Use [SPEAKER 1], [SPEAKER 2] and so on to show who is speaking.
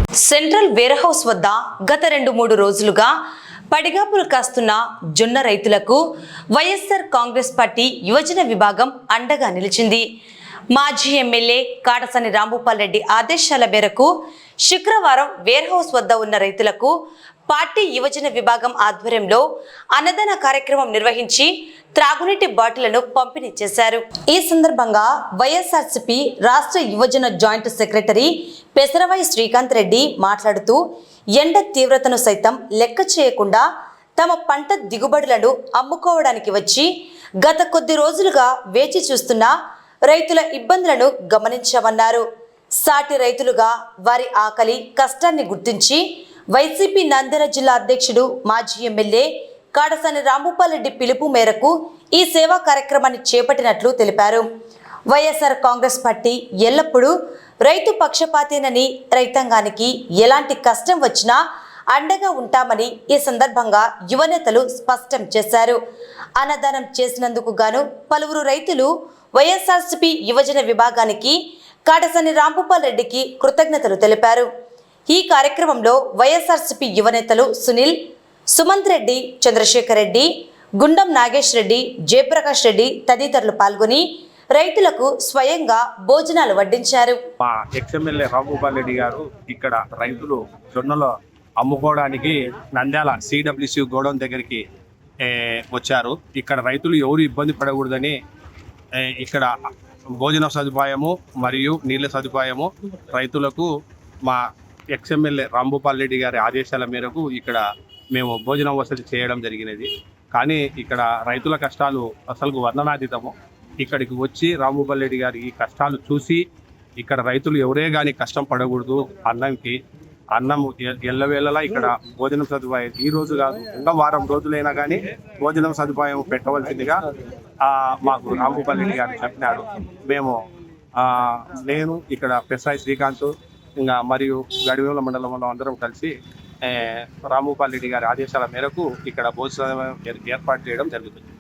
[SPEAKER 1] Central warehouse వద్ద గత 2-3 రోజులుగా పడిగాపులు కాస్తున్న జొన్న రైతులకు వైఎస్ఆర్ కాంగ్రెస్ పార్టీ యువజన విభాగం అండగా నిలిచింది. మాజీ ఎమ్మెల్యే కాడసాని రాంభూపాల్ రెడ్డి ఆదేశాల మేరకు శుక్రవారం వేర్హౌస్ వద్ద ఉన్న రైతులకు పార్టీ యువజన విభాగం ఆధ్వర్యంలో అన్నదాన కార్యక్రమం నిర్వహించి త్రాగునీటి బాటిళ్లను పంపిణీ చేశారు. ఈ సందర్భంగా వైఎస్ఆర్సీపీ రాష్ట్ర యువజన జాయింట్ సెక్రటరీ పెసరవాయి శ్రీకాంత్ రెడ్డి మాట్లాడుతూ ఎండ తీవ్రతను సైతం లెక్క చేయకుండా తమ పంట దిగుబడులను అమ్ముకోవడానికి వచ్చి గత కొద్ది రోజులుగా వేచి చూస్తున్న రైతుల ఇబ్బందులను గమనించామన్నారు. సాటి రైతులుగా వారి ఆకలి కష్టాన్ని గుర్తించి వైసీపీ నంద్యాల జిల్లా అధ్యక్షుడు మాజీ ఎమ్మెల్యే కాడసాని రాంభూపాల్ రెడ్డి పిలుపు మేరకు ఈ సేవా కార్యక్రమాన్ని చేపట్టినట్లు తెలిపారు. వైఎస్ఆర్ కాంగ్రెస్ పార్టీ ఎల్లప్పుడూ రైతు పక్షపాతేనని, రైతాంగానికి ఎలాంటి కష్టం వచ్చినా అండగా ఉంటామని ఈ సందర్భంగా యువనేతలు స్పష్టం చేశారు. అన్నదానం చేసినందుకు గాను పలువురు రైతులు వైఎస్ఆర్సీపీ యువజన విభాగానికి కాడసాని రాంభూపాల్ రెడ్డికి కృతజ్ఞతలు తెలిపారు. ఈ కార్యక్రమంలో వైఎస్ఆర్సీపీ యువనేతలు సునీల్, సుమంత్ రెడ్డి, చంద్రశేఖర్ రెడ్డి, గుండం నాగేష్ రెడ్డి, జయప్రకాష్ రెడ్డి తదితరులు పాల్గొని రైతులకు స్వయంగా భోజనాలు వడ్డించారు.
[SPEAKER 2] మా ఎక్స్ఎమ్మెల్యే రాంభూపాల్ రెడ్డి గారు ఇక్కడ రైతులు జొన్నలు అమ్ముకోవడానికి నంద్యాల సిడబ్ల్యూసి గోడౌన్ దగ్గరికి వచ్చారు. ఇక్కడ రైతులు ఎవరు ఇబ్బంది పడకూడదని ఇక్కడ భోజన సదుపాయము మరియు నీళ్ళ సదుపాయము రైతులకు మా ఎక్స్ఎమ్మెల్యే రాంభూపాల్ రెడ్డి గారి ఆదేశాల మేరకు ఇక్కడ మేము భోజనం వసతి చేయడం జరిగినది. కానీ ఇక్కడ రైతుల కష్టాలు అసలు వర్ణనాతీతము. ఇక్కడికి వచ్చి రాంభూపాల్ రెడ్డి గారి ఈ కష్టాలు చూసి ఇక్కడ రైతులు ఎవరే కానీ కష్టం పడకూడదు, అన్నం ఎల్లవేళలా ఇక్కడ భోజనం సదుపాయం ఈ రోజు కాదు ఇంకా వారం రోజులైనా కానీ భోజనం సదుపాయం పెట్టవలసిందిగా మాకు రాంభూపాల్ రెడ్డి గారు చెప్పినాడు. నేను ఇక్కడ పెసరాయి శ్రీకాంత్ ఇంకా మరియు గడివేముల మండలంలో అందరం కలిసి రాంభూపాల్ రెడ్డి గారి ఆదేశాల మేరకు ఇక్కడ భోజనం ఏర్పాటు చేయడం జరుగుతుంది.